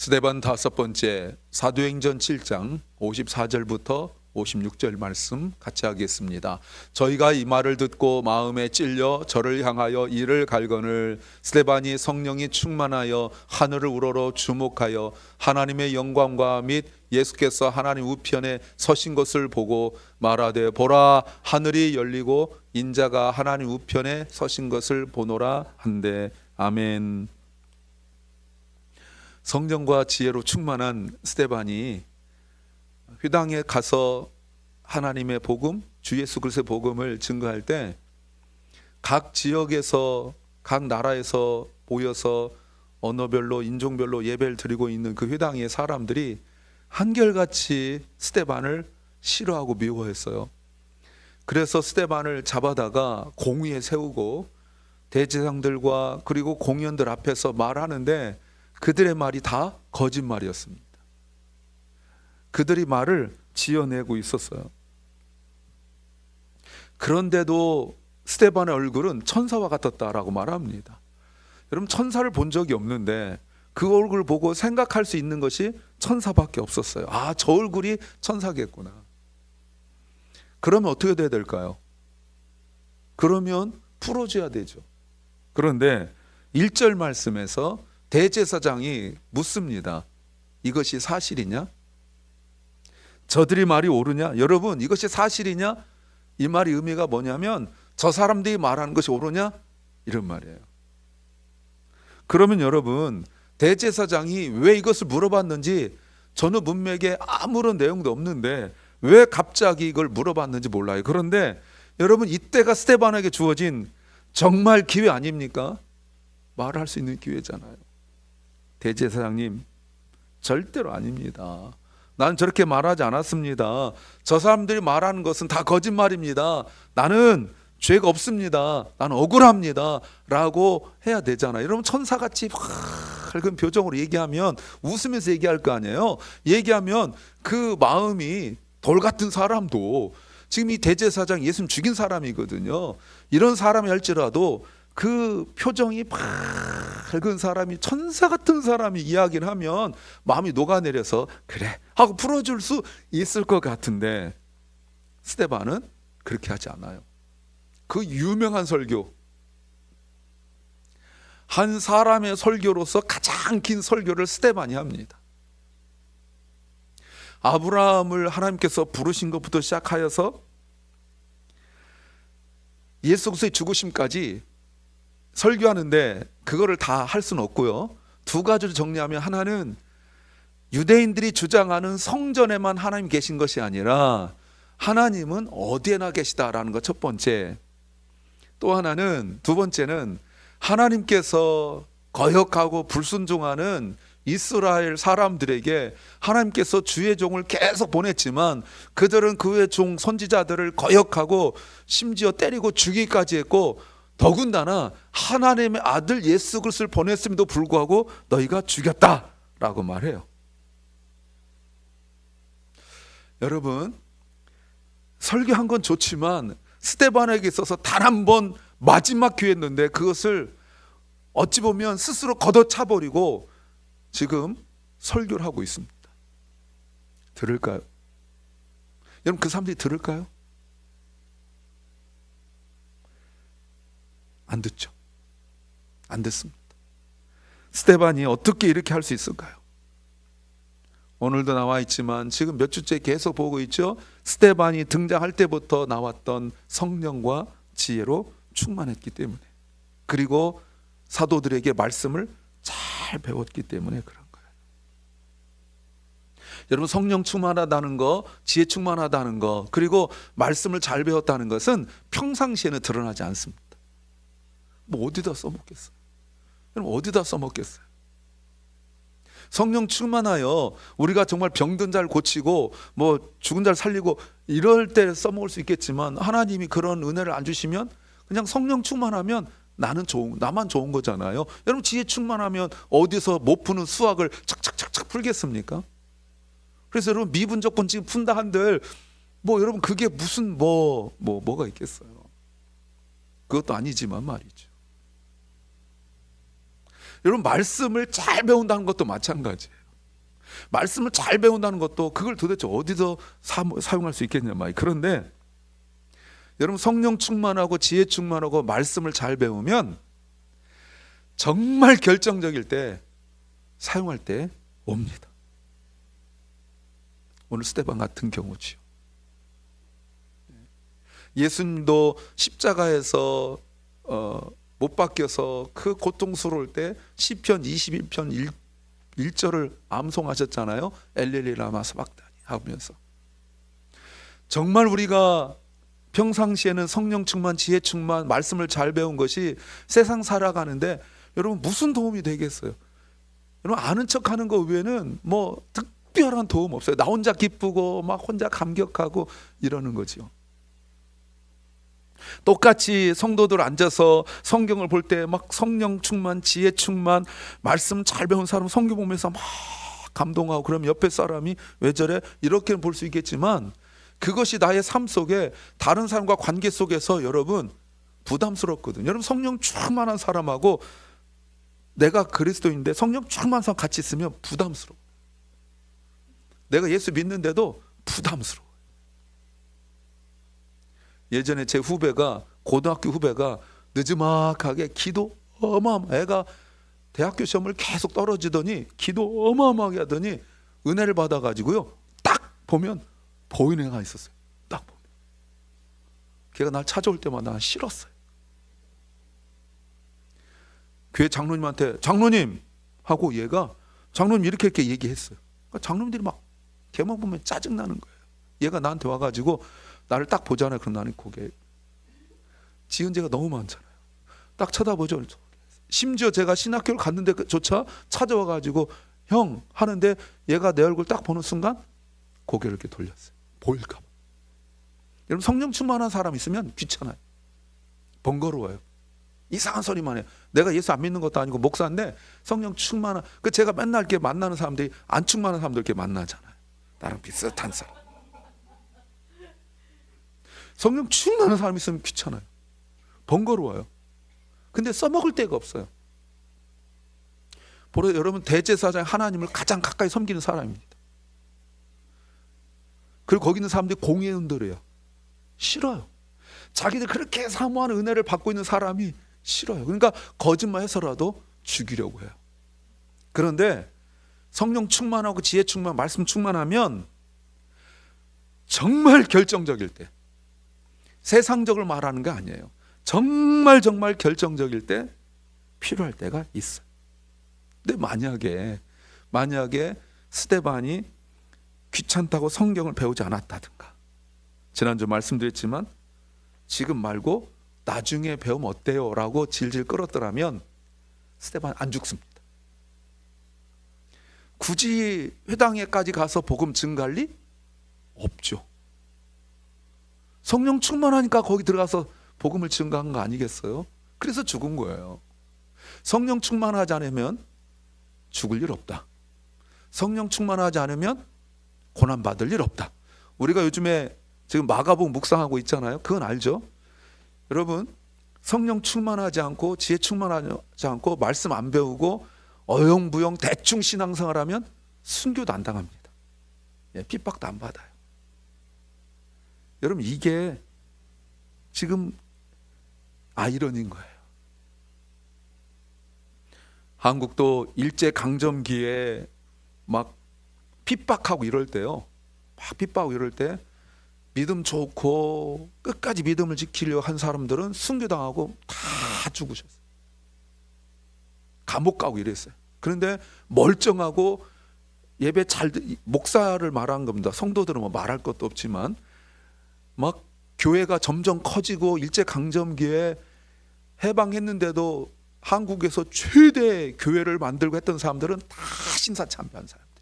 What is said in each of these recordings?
스데반 다섯 번째, 사도행전 7장 54절부터 56절 말씀 같이 하겠습니다. 저희가 이 말을 듣고 마음에 찔려 저를 향하여 이를 갈거늘 스데반이 성령이 충만하여 하늘을 우러러 주목하여 하나님의 영광과 및 예수께서 하나님 우편에 서신 것을 보고 말하되 보라 하늘이 열리고 인자가 하나님 우편에 서신 것을 보노라 한데 아멘. 성령과 지혜로 충만한 스데반이 회당에 가서 하나님의 복음, 주 예수 그리스도의 복음을 증거할 때 각 지역에서 각 나라에서 모여서 언어별로 인종별로 예배를 드리고 있는 그 회당의 사람들이 한결같이 스데반을 싫어하고 미워했어요. 그래서 스데반을 잡아다가 공위에 세우고 대제사장들과 그리고 공연들 앞에서 말하는데 그들의 말이 다 거짓말이었습니다. 그들이 말을 지어내고 있었어요. 그런데도 스데반의 얼굴은 천사와 같았다라고 말합니다. 여러분, 천사를 본 적이 없는데 그 얼굴을 보고 생각할 수 있는 것이 천사밖에 없었어요. 아, 저 얼굴이 천사겠구나. 그러면 어떻게 돼야 될까요? 그러면 풀어줘야 되죠. 그런데 1절 말씀에서 대제사장이 묻습니다. 이것이 사실이냐? 저들이 말이 옳으냐? 여러분, 이것이 사실이냐? 이 말이 의미가 뭐냐면 저 사람들이 말하는 것이 옳으냐? 이런 말이에요. 그러면 여러분, 대제사장이 왜 이것을 물어봤는지 전후 문맥에 아무런 내용도 없는데 왜 갑자기 이걸 물어봤는지 몰라요. 그런데 여러분, 이때가 스데반에게 주어진 정말 기회 아닙니까? 말할 수 있는 기회잖아요. 대제사장님, 절대로 아닙니다. 난 저렇게 말하지 않았습니다. 저 사람들이 말하는 것은 다 거짓말입니다. 나는 죄가 없습니다. 나는 억울합니다. 라고 해야 되잖아요. 여러분, 천사같이 밝은 표정으로 얘기하면 웃으면서 얘기할 거 아니에요. 얘기하면 그 마음이 돌 같은 사람도 지금 이 대제사장 예수님 죽인 사람이거든요. 이런 사람이 할지라도 그 표정이 밝은 사람이, 천사 같은 사람이 이야기를 하면 마음이 녹아내려서 그래 하고 풀어줄 수 있을 것 같은데 스데반은 그렇게 하지 않아요. 그 유명한 설교, 한 사람의 설교로서 가장 긴 설교를 스데반이 합니다. 아브라함을 하나님께서 부르신 것부터 시작하여서 예수 그리스도의 죽으심까지 설교하는데 그거를 다 할 수는 없고요. 두 가지를 정리하면, 하나는 유대인들이 주장하는 성전에만 하나님 계신 것이 아니라 하나님은 어디에나 계시다라는 것 첫 번째. 또 하나는, 두 번째는 하나님께서 거역하고 불순종하는 이스라엘 사람들에게 하나님께서 주의 종을 계속 보냈지만 그들은 그의 종 선지자들을 거역하고 심지어 때리고 죽이기까지 했고, 더군다나 하나님의 아들 예수 그리스도를 보냈음에도 불구하고 너희가 죽였다라고 말해요. 여러분, 설교한 건 좋지만 스데반에게 있어서 단 한 번 마지막 기회였는데 그것을 어찌 보면 스스로 걷어차버리고 지금 설교를 하고 있습니다. 들을까요? 여러분, 그 사람들이 들을까요? 안 듣죠. 안 듣습니다. 스데반이 어떻게 이렇게 할 수 있을까요? 오늘도 나와 있지만 지금 몇 주째 계속 보고 있죠. 스데반이 등장할 때부터 나왔던 성령과 지혜로 충만했기 때문에, 그리고 사도들에게 말씀을 잘 배웠기 때문에 그런 거예요. 여러분, 성령 충만하다는 거, 지혜 충만하다는 거, 그리고 말씀을 잘 배웠다는 것은 평상시에는 드러나지 않습니다. 뭐 어디다 써먹겠어요? 여러분, 어디다 써먹겠어요? 성령 충만하여 우리가 정말 병든 자를 고치고 뭐 죽은 자를 살리고 이럴 때 써먹을 수 있겠지만, 하나님이 그런 은혜를 안 주시면 그냥 성령 충만하면 나만 좋은 거잖아요. 여러분, 지혜 충만하면 어디서 못 푸는 수학을 착착착착 풀겠습니까? 그래서 여러분, 미분조건 지금 푼다 한들 뭐 여러분, 그게 무슨 뭐가 있겠어요? 그것도 아니지만 말이죠. 여러분, 말씀을 잘 배운다는 것도 마찬가지예요. 말씀을 잘 배운다는 것도 그걸 도대체 어디서 사용할 수 있겠냐 말이에요. 그런데 여러분, 성령 충만하고 지혜 충만하고 말씀을 잘 배우면 정말 결정적일 때 사용할 때 옵니다. 오늘 스데반 같은 경우지요. 예수님도 십자가에서 못 박혀서 그 고통스러울 때 시편 21편 1절을 암송하셨잖아요. 엘렐리 라마 사박다니 하면서. 정말 우리가 평상시에는 성령 충만, 지혜 충만, 말씀을 잘 배운 것이 세상 살아가는데 여러분 무슨 도움이 되겠어요? 여러분 아는 척하는 거 외에는 뭐 특별한 도움 없어요. 나 혼자 기쁘고 막 혼자 감격하고 이러는 거죠. 똑같이 성도들 앉아서 성경을 볼 때 막 성령 충만, 지혜 충만, 말씀 잘 배운 사람 성경 보면서 막 감동하고, 그럼 옆에 사람이 왜 저래? 이렇게는 볼 수 있겠지만 그것이 나의 삶 속에 다른 사람과 관계 속에서 여러분 부담스럽거든요. 여러분 성령 충만한 사람하고 내가 그리스도인데 성령 충만한 사람 같이 있으면 부담스러워. 내가 예수 믿는데도 부담스러워. 예전에 제 후배가, 고등학교 후배가 늦지막하게 기도 애가 대학교 시험을 계속 떨어지더니 기도 어마어마하게 하더니 은혜를 받아가지고요, 딱 보면 보이는 애가 있었어요. 딱 보면 걔가 날 찾아올 때마다 난 싫었어요. 교회 장로님한테 장로님 하고 얘가 장로님 이렇게 얘기했어요. 그러니까 장로님들이 막 걔만 보면 짜증나는 거예요. 얘가 나한테 와가지고 나를 딱 보잖아요. 그럼 나는 고개, 지은 죄가 너무 많잖아요. 딱 쳐다보죠. 심지어 제가 신학교를 갔는데조차 찾아와가지고 형 하는데 얘가 내 얼굴 딱 보는 순간 고개를 이렇게 돌렸어요. 보일까 봐. 여러분 성령 충만한 사람 있으면 귀찮아요. 번거로워요. 이상한 소리만 해요. 내가 예수 안 믿는 것도 아니고 목사인데 성령 충만한, 그 제가 맨날 이렇게 만나는 사람들이 안 충만한 사람들 이렇게 만나잖아요. 나랑 비슷한 사람. 성령 충만한 사람이 있으면 귀찮아요. 번거로워요. 근데 써먹을 데가 없어요. 보러 여러분 대제사장 하나님을 가장 가까이 섬기는 사람입니다. 그리고 거기 있는 사람들이 공의에 흔들어요. 싫어요. 자기들 그렇게 사모한 은혜를 받고 있는 사람이 싫어요. 그러니까 거짓말해서라도 죽이려고 해요. 그런데 성령 충만하고 지혜 충만, 말씀 충만하면 정말 결정적일 때, 세상적으로 말하는 게 아니에요. 정말 결정적일 때 필요할 때가 있어요. 근데 만약에 스데반이 귀찮다고 성경을 배우지 않았다든가, 지난주 말씀드렸지만 지금 말고 나중에 배우면 어때요? 라고 질질 끌었더라면 스데반 안 죽습니다. 굳이 회당에까지 가서 복음 증가할 리 없죠. 성령 충만하니까 거기 들어가서 복음을 증가한 거 아니겠어요? 그래서 죽은 거예요. 성령 충만하지 않으면 죽을 일 없다. 성령 충만하지 않으면 고난받을 일 없다. 우리가 요즘에 지금 마가복음 묵상하고 있잖아요. 그건 알죠? 여러분 성령 충만하지 않고 지혜 충만하지 않고 말씀 안 배우고 어영부영 대충 신앙생활 하면 순교도 안 당합니다. 핍박도 안 받아요. 여러분 이게 지금 아이러니인 거예요. 한국도 일제강점기에 막 핍박하고 이럴 때요, 막 핍박하고 이럴 때 믿음 좋고 끝까지 믿음을 지키려 한 사람들은 순교당하고 다 죽으셨어요. 감옥 가고 이랬어요. 그런데 멀쩡하고 예배 잘, 목사를 말한 겁니다. 성도들은 뭐 말할 것도 없지만 막 교회가 점점 커지고 일제강점기에 해방했는데도 한국에서 최대 교회를 만들고 했던 사람들은 다 신사참배한 사람들이에요.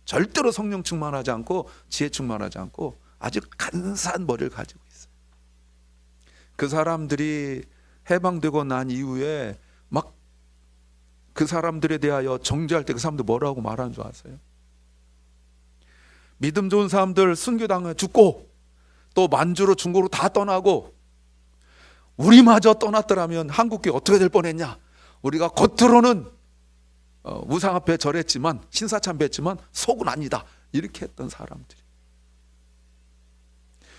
절대로 성령 충만하지 않고 지혜 충만하지 않고 아주 간사한 머리를 가지고 있어요. 그 사람들이 해방되고 난 이후에 막 그 사람들에 대하여 정죄할 때 그 사람들 뭐라고 말하는 줄 아세요? 믿음 좋은 사람들 순교당해 죽고 또 만주로 중국으로 다 떠나고 우리마저 떠났더라면 한국교회 어떻게 될 뻔했냐. 우리가 겉으로는 우상 앞에 절했지만 신사참배했지만 속은 아니다 이렇게 했던 사람들이.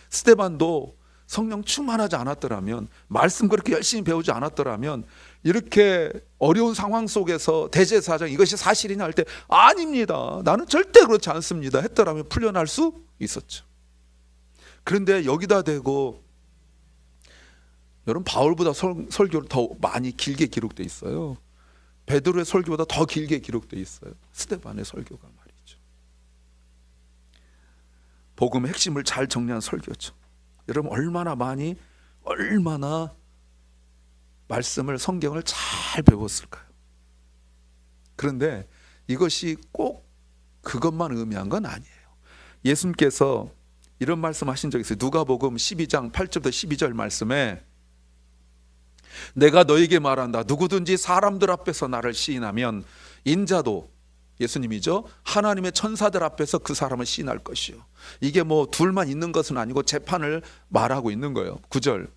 스데반도 성령 충만하지 않았더라면, 말씀 그렇게 열심히 배우지 않았더라면 이렇게 어려운 상황 속에서 대제사장 이것이 사실이냐 할 때 아닙니다, 나는 절대 그렇지 않습니다 했더라면 풀려날 수 있었죠. 그런데 여기다 대고 여러분, 바울보다 설교를 더 많이 길게 기록돼 있어요. 베드로의 설교보다 더 길게 기록돼 있어요. 스데반의 설교가 말이죠. 복음의 핵심을 잘 정리한 설교죠. 여러분, 얼마나 말씀을, 성경을 잘 배웠을까요? 그런데 이것이 꼭 그것만 의미한 건 아니에요. 예수님께서 이런 말씀하신 적이 있어요. 누가복음 12장 8절부터 12절 말씀에 내가 너에게 말한다, 누구든지 사람들 앞에서 나를 시인하면 인자도, 예수님이죠, 하나님의 천사들 앞에서 그 사람을 시인할 것이요. 이게 뭐 둘만 있는 것은 아니고 재판을 말하고 있는 거예요. 9절,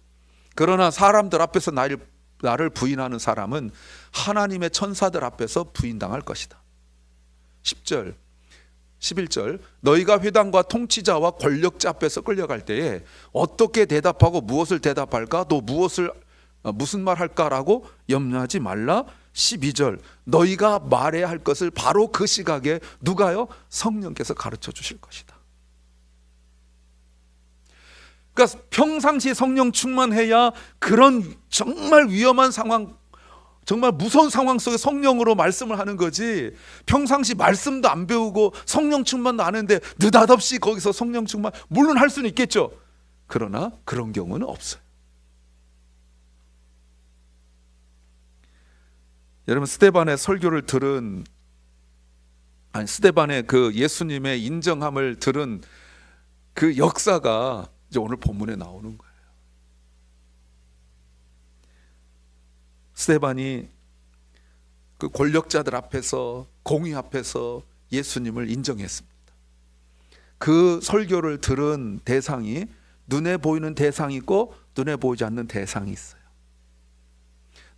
그러나 사람들 앞에서 나를 부인하는 사람은 하나님의 천사들 앞에서 부인당할 것이다. 10절 11절, 너희가 회당과 통치자와 권력자 앞에서 끌려갈 때에 어떻게 대답하고 무엇을 대답할까, 또 무슨 말 할까라고 염려하지 말라. 12절, 너희가 말해야 할 것을 바로 그 시각에 누가요? 성령께서 가르쳐 주실 것이다. 그러니까 평상시 성령 충만해야 그런 정말 위험한 상황, 정말 무서운 상황 속에 성령으로 말씀을 하는 거지, 평상시 말씀도 안 배우고 성령 충만도 안 하는데 느닷없이 거기서 성령 충만, 물론 할 수는 있겠죠. 그러나 그런 경우는 없어요. 여러분, 스데반의 설교를 들은, 스데반의 그 예수님의 인정함을 들은 그 역사가 이제 오늘 본문에 나오는 거예요. 스데반이 그 권력자들 앞에서, 공의 앞에서 예수님을 인정했습니다. 그 설교를 들은 대상이, 눈에 보이는 대상이 있고 눈에 보이지 않는 대상이 있어요.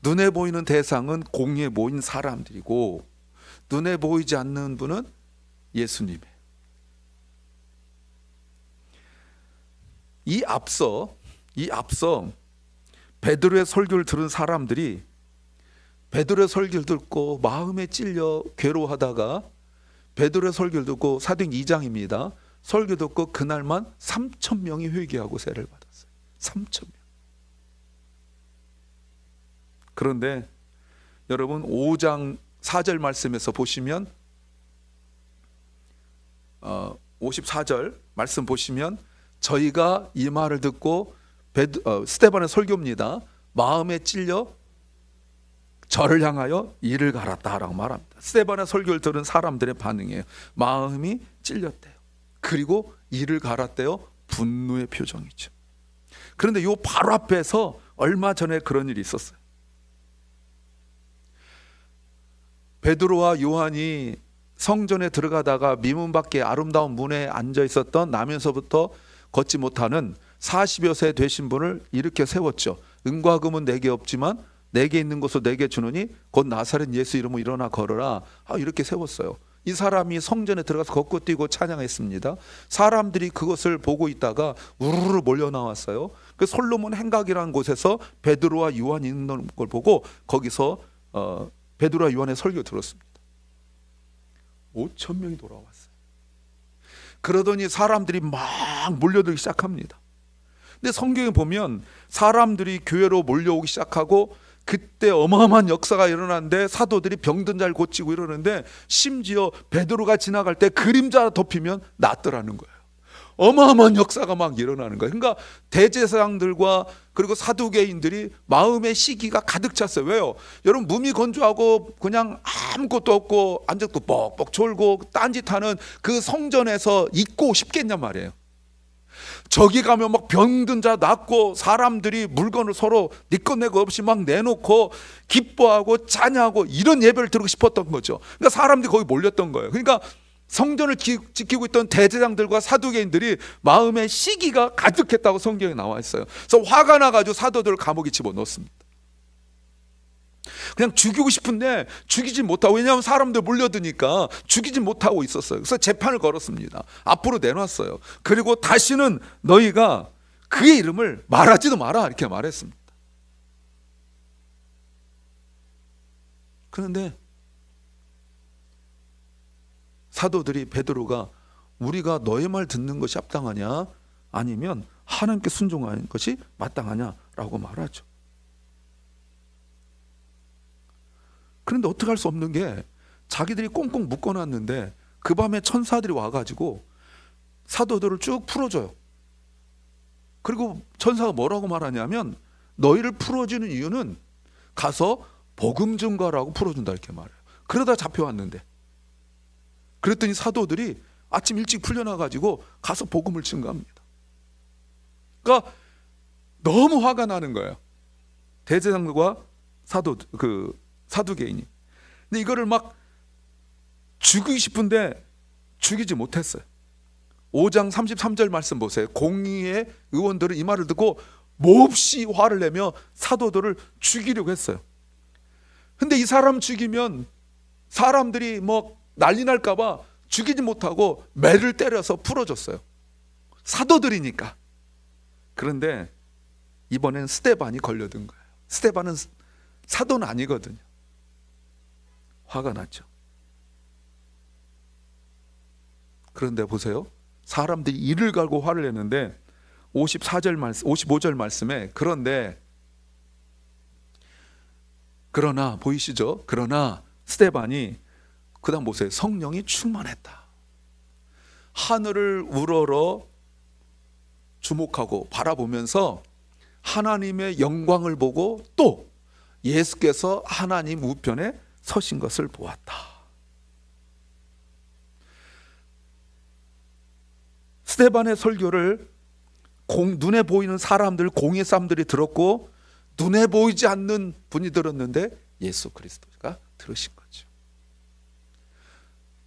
눈에 보이는 대상은 공의에 모인 사람들이고, 눈에 보이지 않는 분은 예수님이에요. 이 앞서 베드로의 설교를 들은 사람들이 베드로의 설교를 듣고 마음에 찔려 괴로워하다가 베드로의 설교를 듣고, 사도행 2장입니다. 설교 듣고 그날만 3,000명이 회개하고 세례를 받았어요. 3,000명. 그런데 여러분, 5장 4절 말씀에서 보시면, 54절 말씀 보시면, 저희가 이 말을 듣고 스데반의 설교입니다. 마음에 찔려 저를 향하여 이를 갈았다라고 말합니다. 스데반의 설교를 들은 사람들의 반응이에요. 마음이 찔렸대요. 그리고 이를 갈았대요. 분노의 표정이죠. 그런데 요 바로 앞에서 얼마 전에 그런 일이 있었어요. 베드로와 요한이 성전에 들어가다가 미문 밖에 아름다운 문에 앉아 있었던, 나면서부터 걷지 못하는 40여 세 되신 분을 일으켜 세웠죠. 은과 금은 내게 없지만 내게 있는 것을 내게 주노니 곧 나사렛 예수 이름으로 일어나 걸어라. 이렇게 세웠어요. 이 사람이 성전에 들어가서 걷고 뛰고 찬양했습니다. 사람들이 그것을 보고 있다가 우르르 몰려 나왔어요. 그 솔로몬 행각이라는 곳에서 베드로와 요한이 있는 걸 보고 거기서 베드로와 요한의 설교 들었습니다. 5,000명이 돌아왔어요. 그러더니 사람들이 막 몰려들기 시작합니다. 근데 성경에 보면 사람들이 교회로 몰려오기 시작하고 그때 어마어마한 역사가 일어나는데, 사도들이 병든 자를 고치고 이러는데, 심지어 베드로가 지나갈 때 그림자 덮이면 낫더라는 거예요. 어마어마한 역사가 막 일어나는 거예요. 그러니까 대제사장들과 그리고 사두개인들이 마음의 시기가 가득 찼어요. 왜요? 여러분, 몸이 건조하고 그냥 아무것도 없고 앉아도 뻑뻑 졸고 딴짓하는 그 성전에서 있고 싶겠냔 말이에요. 저기 가면 막 병든 자 낫고 사람들이 물건을 서로 네 것 내 것 없이 막 내놓고 기뻐하고 찬양하고 이런 예배를 드리고 싶었던 거죠. 그러니까 사람들이 거기 몰렸던 거예요. 그러니까 성전을 지키고 있던 대제사장들과 사두개인들이 마음의 시기가 가득했다고 성경에 나와 있어요. 그래서 화가 나가지고 사도들을 감옥에 집어넣습니다. 그냥 죽이고 싶은데 죽이지 못하고, 왜냐하면 사람들 몰려드니까 죽이지 못하고 있었어요. 그래서 재판을 걸었습니다. 앞으로 내놨어요. 그리고 다시는 너희가 그의 이름을 말하지도 마라 이렇게 말했습니다. 그런데 사도들이 베드로가 우리가 너의 말 듣는 것이 합당하냐 아니면 하나님께 순종하는 것이 마땅하냐라고 말하죠. 그런데 어떻게 할 수 없는 게 자기들이 꽁꽁 묶어놨는데 그 밤에 천사들이 와가지고 사도들을 쭉 풀어줘요. 그리고 천사가 뭐라고 말하냐면 너희를 풀어주는 이유는 가서 복음 증거라고 풀어준다 이렇게 말해요. 그러다 잡혀왔는데, 그랬더니 사도들이 아침 일찍 풀려나가지고 가서 복음을 증거합니다. 그러니까 너무 화가 나는 거예요. 대제사장들과 사두개인이. 근데 이거를 막 죽이고 싶은데 죽이지 못했어요. 5장 33절 말씀 보세요. 공의의 의원들은 이 말을 듣고 몹시 화를 내며 사도들을 죽이려고 했어요. 근데 이 사람 죽이면 사람들이 뭐 난리 날까봐 죽이지 못하고 매를 때려서 풀어줬어요. 사도들이니까. 그런데 이번엔 스데반이 걸려든 거예요. 스데반은 사도는 아니거든요. 화가 났죠. 그런데 보세요. 사람들이 이를 갈고 화를 내는데 55절 말씀에 그러나 보이시죠? 그러나 스데반이 그다음 보세요. 성령이 충만했다. 하늘을 우러러 주목하고 바라보면서 하나님의 영광을 보고 또 예수께서 하나님 우편에 서신 것을 보았다. 스데반의 설교를 눈에 보이는 사람들, 공의 사람들이 들었고 눈에 보이지 않는 분이 들었는데 예수 그리스도가 들으신 거죠.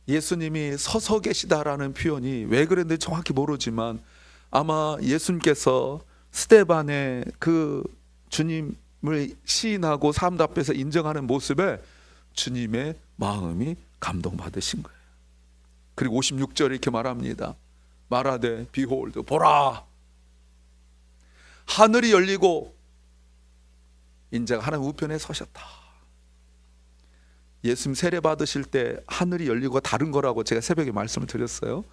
예수님이 서서 계시다라는 표현이 왜 그랬는지 정확히 모르지만 아마 예수님께서 스데반의 그 주님을 시인하고 사람들 앞에서 인정하는 모습에 주님의 마음이 감동받으신 거예요. 그리고 56절에 이렇게 말합니다. 말하되 비홀드 보라 하늘이 열리고 인자가 하나님 우편에 서셨다. 예수님 세례 받으실 때 하늘이 열리고 다른 거라고 제가 새벽에 말씀을 드렸어요.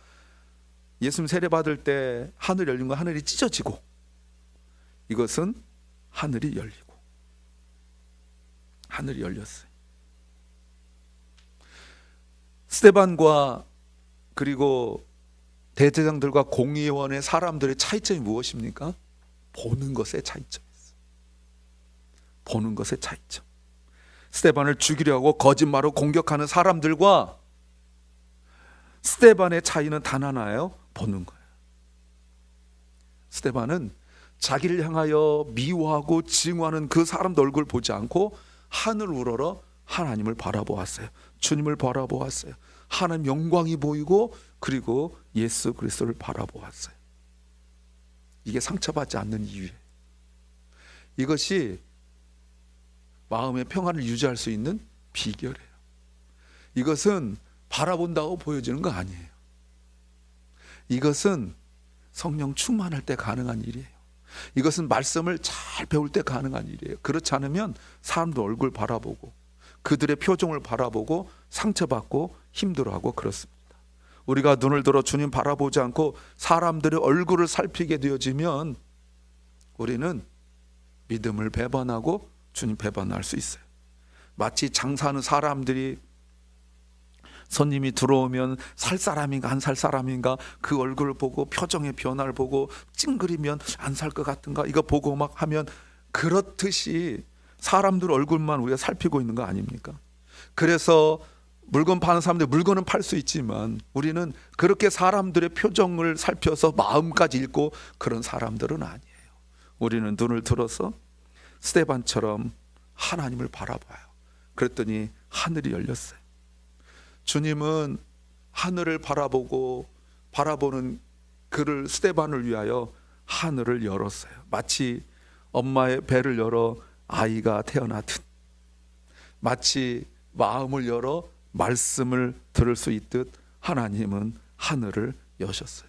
예수님 세례 받을 때 하늘이 열린 건 하늘이 찢어지고, 이것은 하늘이 열리고 하늘이 열렸어요. 스데반과 그리고 대제사장들과 공의원의 사람들의 차이점이 무엇입니까? 보는 것의 차이점이었어요. 보는 것의 차이점. 스데반을 죽이려고 거짓말로 공격하는 사람들과 스데반의 차이는 단 하나예요. 보는 거예요. 스데반은 자기를 향하여 미워하고 증오하는 그 사람들 얼굴 보지 않고 하늘 우러러 하나님을 바라보았어요. 주님을 바라보았어요. 하나님 영광이 보이고 그리고 예수 그리스도를 바라보았어요. 이게 상처받지 않는 이유예요. 이것이 마음의 평안을 유지할 수 있는 비결이에요. 이것은 바라본다고 보여지는 거 아니에요. 이것은 성령 충만할 때 가능한 일이에요. 이것은 말씀을 잘 배울 때 가능한 일이에요. 그렇지 않으면 사람들 얼굴 바라보고 그들의 표정을 바라보고 상처받고 힘들어하고 그렇습니다. 우리가 눈을 들어 주님 바라보지 않고 사람들의 얼굴을 살피게 되어지면 우리는 믿음을 배반하고 주님 배반할 수 있어요. 마치 장사하는 사람들이 손님이 들어오면 살 사람인가 안 살 사람인가 그 얼굴을 보고 표정의 변화를 보고 찡그리면 안 살 것 같은가 이거 보고 막 하면, 그렇듯이 사람들 얼굴만 우리가 살피고 있는 거 아닙니까? 그래서 물건 파는 사람들 물건은 팔 수 있지만 우리는 그렇게 사람들의 표정을 살펴서 마음까지 읽고 그런 사람들은 아니에요. 우리는 눈을 들어서 스데반처럼 하나님을 바라봐요. 그랬더니 하늘이 열렸어요. 주님은 하늘을 바라보는 그를 스데반을 위하여 하늘을 열었어요. 마치 엄마의 배를 열어 아이가 태어나듯 마치 마음을 열어 말씀을 들을 수 있듯 하나님은 하늘을 여셨어요.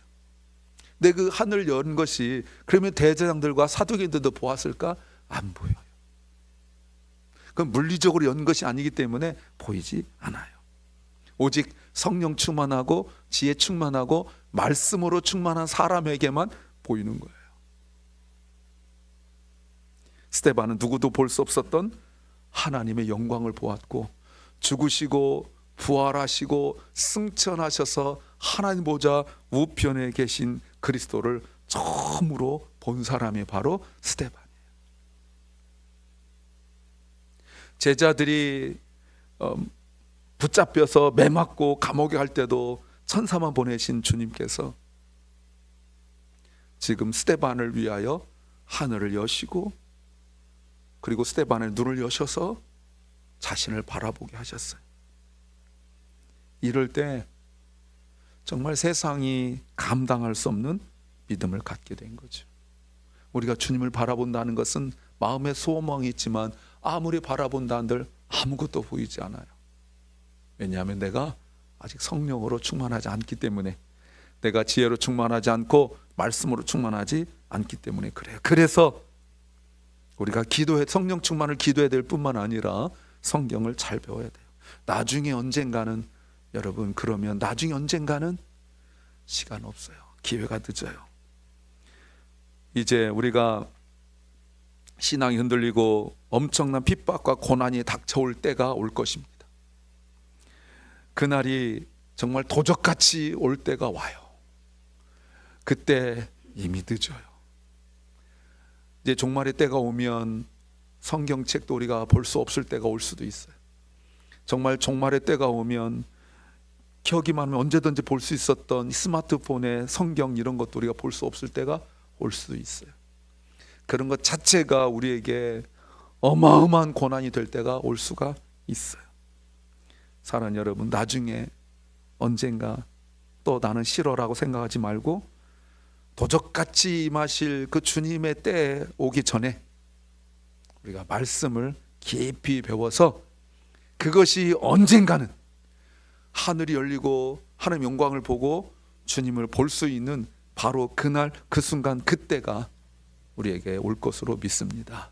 근데 그 하늘 연 것이 그러면 대제사장들과 사두개인들도 보았을까? 안 보여요. 그건 물리적으로 연 것이 아니기 때문에 보이지 않아요. 오직 성령 충만하고 지혜 충만하고 말씀으로 충만한 사람에게만 보이는 거예요. 스데반은 누구도 볼 수 없었던 하나님의 영광을 보았고, 죽으시고 부활하시고 승천하셔서 하나님 보좌 우편에 계신 그리스도를 처음으로 본 사람이 바로 스데반이에요. 제자들이 붙잡혀서 매맞고 감옥에 갈 때도 천사만 보내신 주님께서 지금 스데반을 위하여 하늘을 여시고, 그리고 스데반의 눈을 여셔서 자신을 바라보게 하셨어요. 이럴 때 정말 세상이 감당할 수 없는 믿음을 갖게 된 거죠. 우리가 주님을 바라본다는 것은 마음에 소망이 있지만 아무리 바라본다 한들 아무것도 보이지 않아요. 왜냐하면 내가 아직 성령으로 충만하지 않기 때문에, 내가 지혜로 충만하지 않고 말씀으로 충만하지 않기 때문에 그래요. 그래서 우리가 성령 충만을 기도해야 될 뿐만 아니라 성경을 잘 배워야 돼요. 나중에 언젠가는, 여러분, 그러면 나중에 언젠가는 시간 없어요. 기회가 늦어요. 이제 우리가 신앙이 흔들리고 엄청난 핍박과 고난이 닥쳐올 때가 올 것입니다. 그날이 정말 도적같이 올 때가 와요. 그때 이미 늦어요. 이제 종말의 때가 오면 성경책도 우리가 볼 수 없을 때가 올 수도 있어요. 정말 종말의 때가 오면 기억이만 하면 언제든지 볼 수 있었던 스마트폰에 성경 이런 것도 우리가 볼 수 없을 때가 올 수도 있어요. 그런 것 자체가 우리에게 어마어마한 고난이 될 때가 올 수가 있어요. 사랑하는 여러분, 나중에 언젠가 또 나는 싫어라고 생각하지 말고 도적같이 임하실 그 주님의 때 오기 전에 우리가 말씀을 깊이 배워서 그것이 언젠가는 하늘이 열리고 하나님 영광을 보고 주님을 볼 수 있는 바로 그날 그 순간 그때가 우리에게 올 것으로 믿습니다.